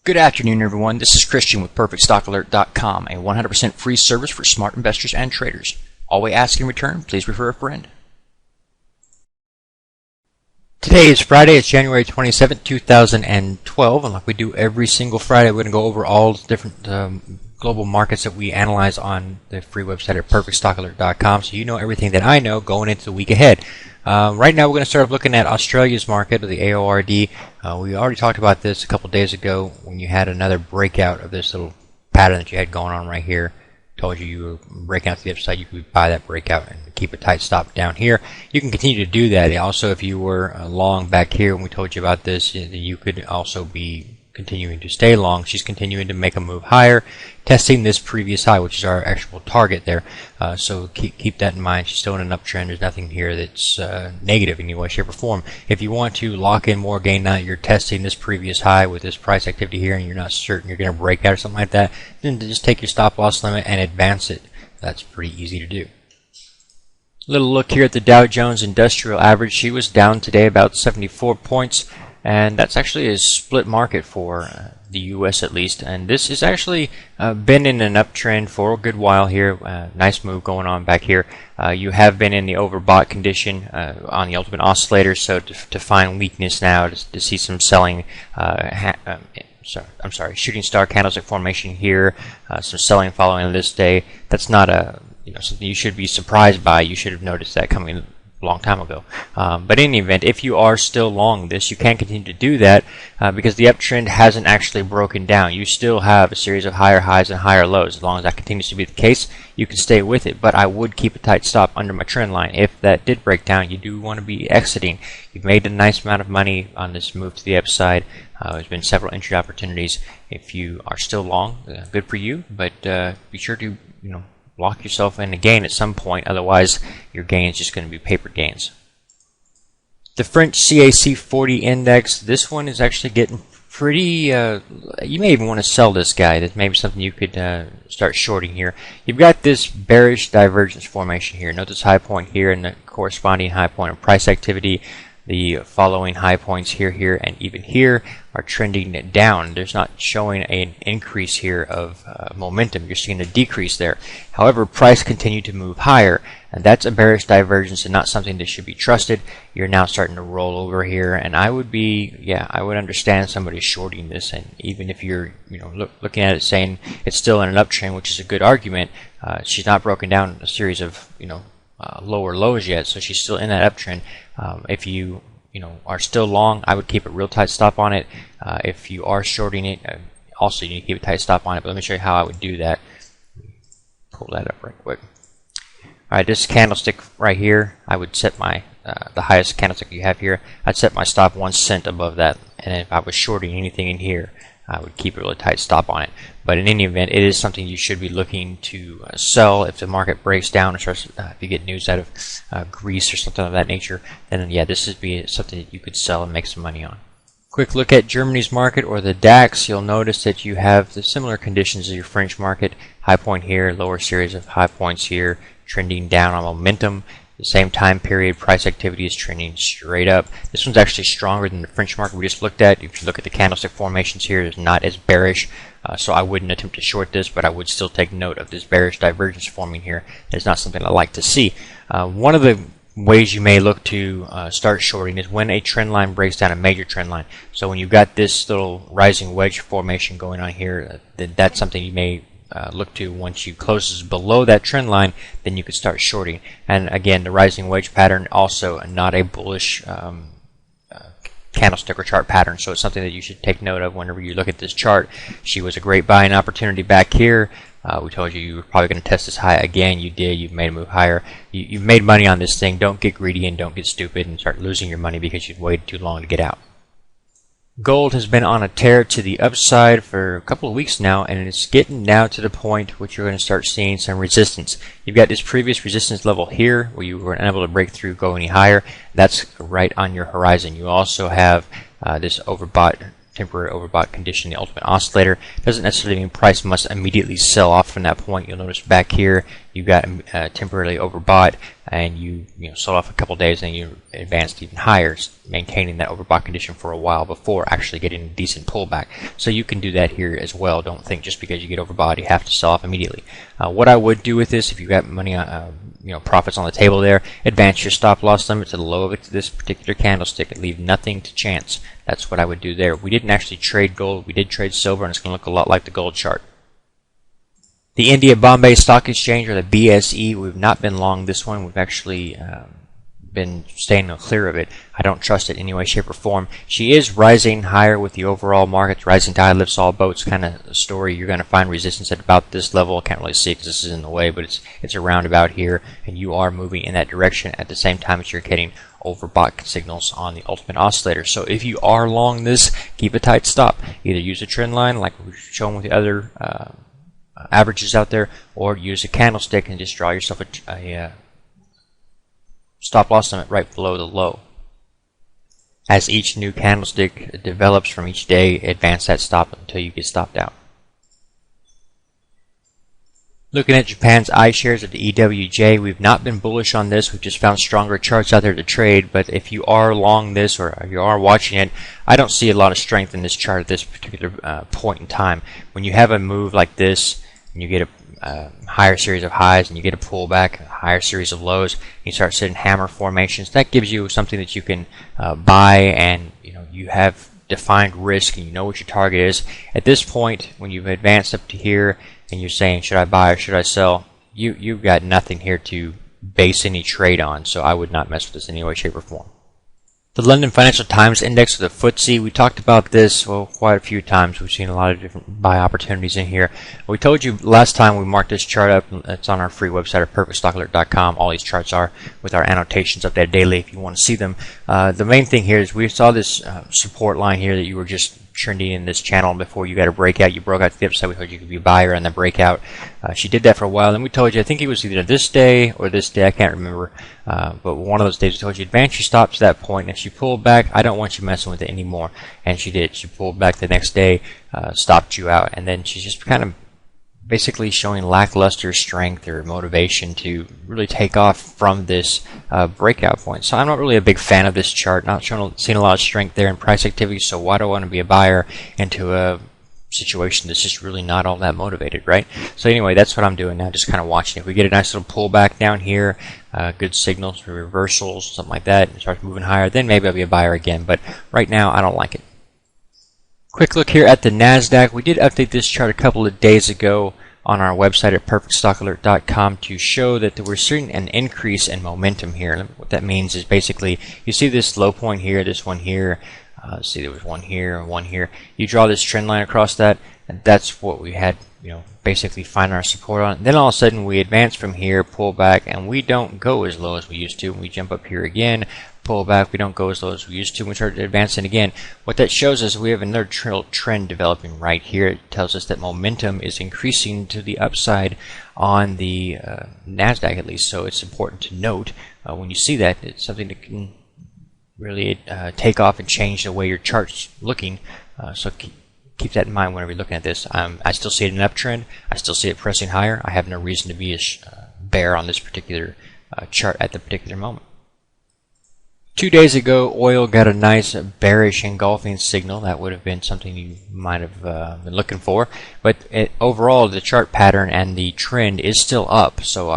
Good afternoon, everyone. This is Christian with PerfectStockAlert.com, a 100% free service for smart investors and traders. All we ask in return, please refer a friend. Today is Friday. It's January 27th, 2012, and like we do every single Friday, we're going to go over all the different global markets that we analyze on the free website at PerfectStockAlert.com, so you know everything that I know going into the week ahead. Right now we're going to start looking at Australia's market, or the AORD. We already talked about this a couple days ago when you had another breakout of this little pattern that you had going on right here. Told you were breaking out to the upside, you could buy that breakout and keep a tight stop down here. You can continue to do that. Also, if you were long back here when we told you about this, you could also be continuing to stay long. She's continuing to make a move higher, testing this previous high, which is our actual target there. So keep that in mind. She's still in an uptrend. There's nothing here that's negative in any way, shape, or form. If you want to lock in more gain now that you're testing this previous high with this price activity here and you're not certain you're going to break out or something like that, then just take your stop loss limit and advance it. That's pretty easy to do. Little look here at the Dow Jones Industrial Average. She was down today about 74 points. And that's actually a split market for the U.S. at least. And this has actually been in an uptrend for a good while here. Nice move going on back here. You have been in the overbought condition on the Ultimate Oscillator, so to find weakness now, to see some selling, shooting star candlestick formation here, some selling following this day. That's not something you should be surprised by. You should have noticed that coming long time ago. But in any event, if you are still long this, you can continue to do that because the uptrend hasn't actually broken down. You still have a series of higher highs and higher lows. As long as that continues to be the case, you can stay with it. But I would keep a tight stop under my trend line. If that did break down, you do want to be exiting. You've made a nice amount of money on this move to the upside. There's been several entry opportunities. If you are still long, good for you. But be sure to lock yourself in a gain at some point, otherwise your gain is just going to be paper gains. The French CAC 40 index, this one is actually getting pretty, you may even want to sell this guy. That's maybe something you could start shorting here. You've got this bearish divergence formation here. Note this high point here and the corresponding high point of price activity. The following high points here, and even here are trending down. There's not showing an increase here of momentum. You're seeing a decrease there. However, price continued to move higher, and that's a bearish divergence and not something that should be trusted. You're now starting to roll over here, and I would understand somebody shorting this. And even if you're looking at it saying it's still in an uptrend, which is a good argument, she's not broken down a series of lower lows yet, so she's still in that uptrend. If you are still long, I would keep a real tight stop on it. If you are shorting it, also you need to keep a tight stop on it. But let me show you how I would do that. Pull that up right quick. All right, this candlestick right here, I would set my the highest candlestick you have here. I'd set my stop 1 cent above that, and if I was shorting anything in here, I would keep a really tight stop on it. But in any event, it is something you should be looking to sell if the market breaks down or starts. If you get news out of Greece or something of that nature, then yeah, this would be something that you could sell and make some money on. Quick look at Germany's market, or the DAX. You'll notice that you have the similar conditions as your French market. High point here, lower series of high points here, trending down on momentum. The same time period, price activity is trending straight up. This one's actually stronger than the French market we just looked at. If you look at the candlestick formations here, it's not as bearish, so I wouldn't attempt to short this, but I would still take note of this bearish divergence forming here. It's not something I like to see. One of the ways you may look to start shorting is when a trend line breaks down, a major trend line. So when you've got this little rising wedge formation going on here, that's something you may look to. Once you closes below that trend line, then you could start shorting. And again, the rising wedge pattern also not a bullish candlestick or chart pattern, so it's something that you should take note of whenever you look at this chart. She was a great buying opportunity back here. We told you were probably going to test this high again. You did. You've made a move higher. You've made money on this thing. Don't get greedy and don't get stupid and start losing your money because you've waited too long to get out. Gold has been on a tear to the upside for a couple of weeks now, and it's getting now to the point which you're going to start seeing some resistance. You've got this previous resistance level here where you were unable to break through, go any higher. That's right on your horizon. You also have this temporary overbought condition, the Ultimate Oscillator. Doesn't necessarily mean price must immediately sell off from that point. You'll notice back here you got temporarily overbought, and you sold off a couple days, and you advanced even higher, maintaining that overbought condition for a while before actually getting a decent pullback. So you can do that here as well. Don't think just because you get overbought you have to sell off immediately. What I would do with this, if you got money profits on the table there, advance your stop loss limit to the low of this particular candlestick and leave nothing to chance. That's what I would do there. We didn't actually trade gold, we did trade silver, and it's going to look a lot like the gold chart. The India Bombay Stock Exchange, or the BSE, we've not been long this one. We've actually been staying clear of it. I don't trust it in any way, shape, or form. She is rising higher with the overall market. Rising tide lifts all boats kind of story. You're going to find resistance at about this level. I can't really see it because this is in the way, but it's around about here, and you are moving in that direction at the same time as you're getting overbought signals on the ultimate oscillator. So if you are long this, keep a tight stop. Either use a trend line like we've shown with the other averages out there, or use a candlestick and just draw yourself a stop loss limit right below the low. As each new candlestick develops from each day, advance that stop until you get stopped out. Looking at Japan's iShares of the EWJ, we've not been bullish on this. We've just found stronger charts out there to trade. But if you are long this, or you are watching it, I don't see a lot of strength in this chart at this particular point in time. When you have a move like this, and you get a higher series of highs, and you get a pullback, a higher series of lows, you start setting hammer formations. That gives you something that you can buy, and you have defined risk, and you know what your target is. At this point, when you've advanced up to here, and you're saying, should I buy or should I sell? You've got nothing here to base any trade on, so I would not mess with this in any way, shape, or form. The London Financial Times Index, or the FTSE, we talked about this quite a few times. We've seen a lot of different buy opportunities in here. We told you last time we marked this chart up. It's on our free website at perfectstockalert.com. All these charts are with our annotations up there daily if you want to see them. The main thing here is we saw this support line here that you were just trending in this channel before you got a breakout. You broke out to the upside. We told you could be a buyer on the breakout. She did that for a while. Then we told you, I think it was either this day or this day, I can't remember, but one of those days we told you advance your stop to that point. And if she pulled back, I don't want you messing with it anymore. And she did. She pulled back the next day, stopped you out, and then she's just kind of basically showing lackluster strength or motivation to really take off from this breakout point. So I'm not really a big fan of this chart. Not seeing a lot of strength there in price activity. So why do I want to be a buyer into a situation that's just really not all that motivated, right? So anyway, that's what I'm doing now, just kind of watching. If we get a nice little pullback down here, good signals for reversals, something like that, and it starts moving higher, then maybe I'll be a buyer again. But right now, I don't like it. Quick look here at the NASDAQ. We did update this chart a couple of days ago on our website at perfectstockalert.com to show that we're seeing an increase in momentum here. What that means is basically you see this low point here, this one here. See, there was one here and one here. You draw this trend line across that, and that's what we had, basically find our support on. Then all of a sudden we advance from here, pull back, and we don't go as low as we used to. We jump up here again, pull back, we don't go as low as we used to. We start advancing again. What that shows us, we have another trend developing right here. It tells us that momentum is increasing to the upside on the NASDAQ at least. So it's important to note when you see that, it's something that can really take off and change the way your chart's looking. So keep that in mind whenever you're looking at this. I still see it in an uptrend. I still see it pressing higher. I have no reason to be a bear on this particular chart at the particular moment. 2 days ago, oil got a nice bearish engulfing signal. That would have been something you might have been looking for. But overall, the chart pattern and the trend is still up. So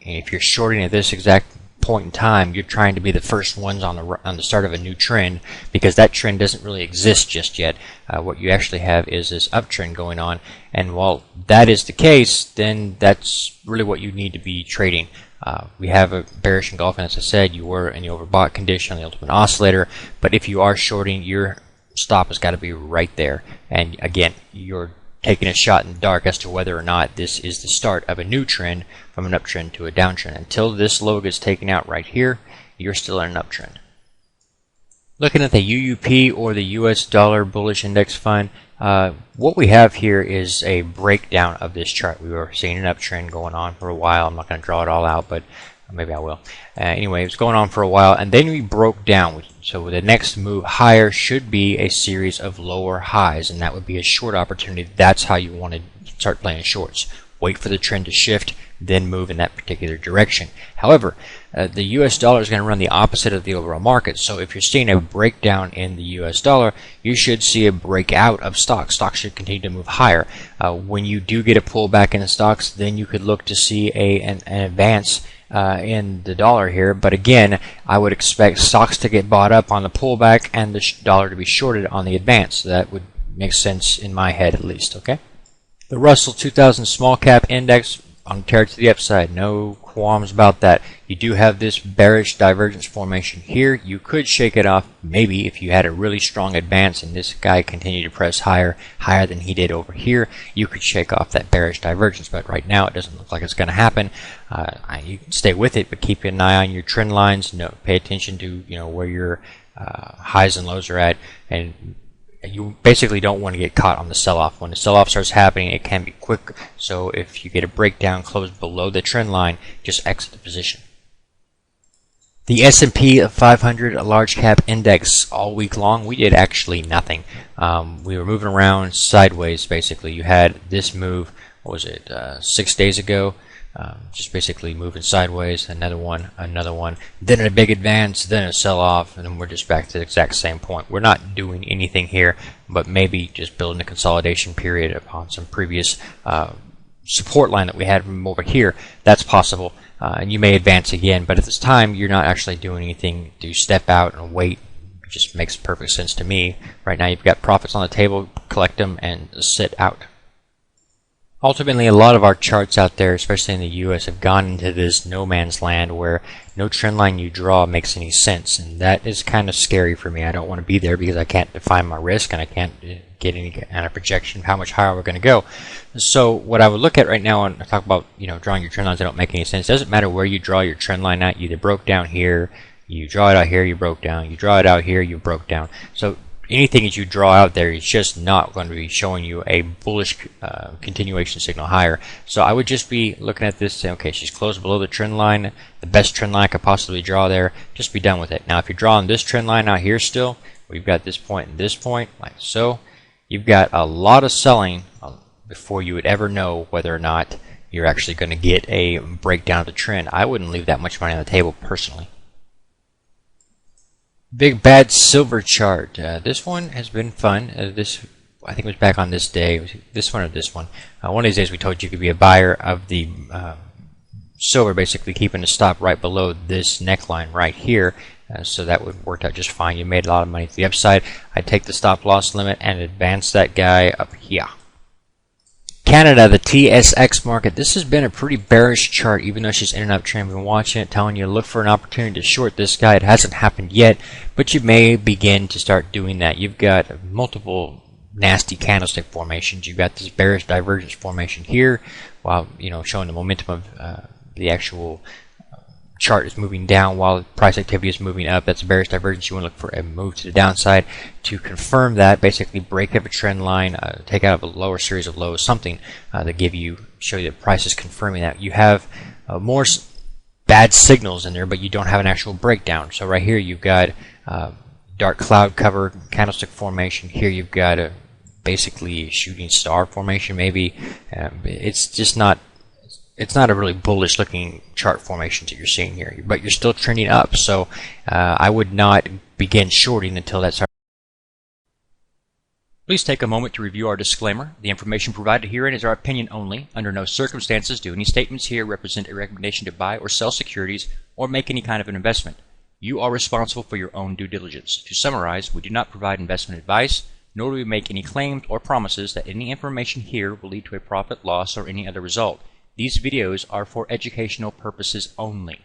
if you're shorting at this exact point in time, you're trying to be the first ones on the start of a new trend, because that trend doesn't really exist just yet. What you actually have is this uptrend going on, and while that is the case, then that's really what you need to be trading. We have a bearish engulfing, as I said. You were in the overbought condition on the ultimate oscillator, but if you are shorting, your stop has got to be right there. And again, you're taking a shot in the dark as to whether or not this is the start of a new trend from an uptrend to a downtrend. Until this low gets taken out right here, you're still in an uptrend. Looking at the UUP, or the US Dollar Bullish Index Fund, what we have here is a breakdown of this chart. We were seeing an uptrend going on for a while. I'm not going to draw it all out, but maybe I will. Anyway, it was going on for a while, and then we broke down. So the next move higher should be a series of lower highs, and that would be a short opportunity. That's how you want to start playing shorts. wait for the trend to shift, then move in that particular direction. However, the US dollar is going to run the opposite of the overall market. So if you're seeing a breakdown in the US dollar, you should see a breakout of stocks. Stocks should continue to move higher. When you do get a pullback in the stocks, then you could look to see an advance in the dollar here. But again, I would expect stocks to get bought up on the pullback and the dollar to be shorted on the advance. That would make sense in my head at least. Okay. The Russell 2000 Small Cap Index on tear to the upside. No qualms about that. You do have this bearish divergence formation here. You could shake it off maybe if you had a really strong advance and this guy continued to press higher than he did over here. You could shake off that bearish divergence, but right now it doesn't look like it's going to happen. You can stay with it, but keep an eye on your trend lines. Pay attention to where your highs and lows are at, and you basically don't want to get caught on the sell-off. When the sell-off starts happening, it can be quick. So if you get a breakdown close below the trend line, just exit the position. The S&P 500 large cap index all week long, we did actually nothing. We were moving around sideways basically. You had this move, what was it, 6 days ago? Just basically moving sideways, another one, then a big advance, then a sell-off, and then we're just back to the exact same point. We're not doing anything here, but maybe just building a consolidation period upon some previous support line that we had from over here. That's possible, and you may advance again, but at this time, you're not actually doing anything to step out and wait. It just makes perfect sense to me. Right now, you've got profits on the table, collect them, and sit out. Ultimately, a lot of our charts out there, especially in the US, have gone into this no man's land where no trend line you draw makes any sense, and that is kind of scary for me. I don't want to be there because I can't define my risk and I can't get any kind of projection of how much higher we're going to go. So what I would look at right now and talk about, drawing your trend lines that don't make any sense. It doesn't matter where you draw your trend line at. You either broke down here, you draw it out here, you broke down. You draw it out here, you broke down. So anything that you draw out there is just not going to be showing you a bullish continuation signal higher. So I would just be looking at this, saying, okay, she's closed below the trend line, the best trend line I could possibly draw there. Just be done with it. Now, if you're drawing this trend line out here still, we've got this point and this point, like so. You've got a lot of selling before you would ever know whether or not you're actually going to get a breakdown of the trend. I wouldn't leave that much money on the table personally. Big Bad Silver chart. This one has been fun. This, I think, was back on this day. This one or this one. One of these days we told you could be a buyer of the silver, basically keeping the stop right below this neckline right here. So that would work out just fine. You made a lot of money to the upside. I'd take the stop loss limit and advance that guy up here. Canada, the TSX market. This has been a pretty bearish chart, even though she's in and out trend. I've been watching it, telling you to look for an opportunity to short this guy. It hasn't happened yet, but you may begin to start doing that. You've got multiple nasty candlestick formations. You've got this bearish divergence formation here, while showing the momentum of the actual chart is moving down while price activity is moving up. That's a bearish divergence. You want to look for a move to the downside to confirm that, basically break up a trend line, take out a lower series of lows, something that show you that price is confirming that. You have more bad signals in there, but you don't have an actual breakdown. So right here you've got dark cloud cover candlestick formation. Here you've got a basically shooting star formation maybe. It's just not a really bullish looking chart formation that you're seeing here, but you're still trending up. So I would not begin shorting until that starts. Please take a moment to review our disclaimer. The information provided herein is our opinion only. Under no circumstances do any statements here represent a recommendation to buy or sell securities or make any kind of an investment. You are responsible for your own due diligence. To summarize, we do not provide investment advice, nor do we make any claims or promises that any information here will lead to a profit, loss, or any other result. These videos are for educational purposes only.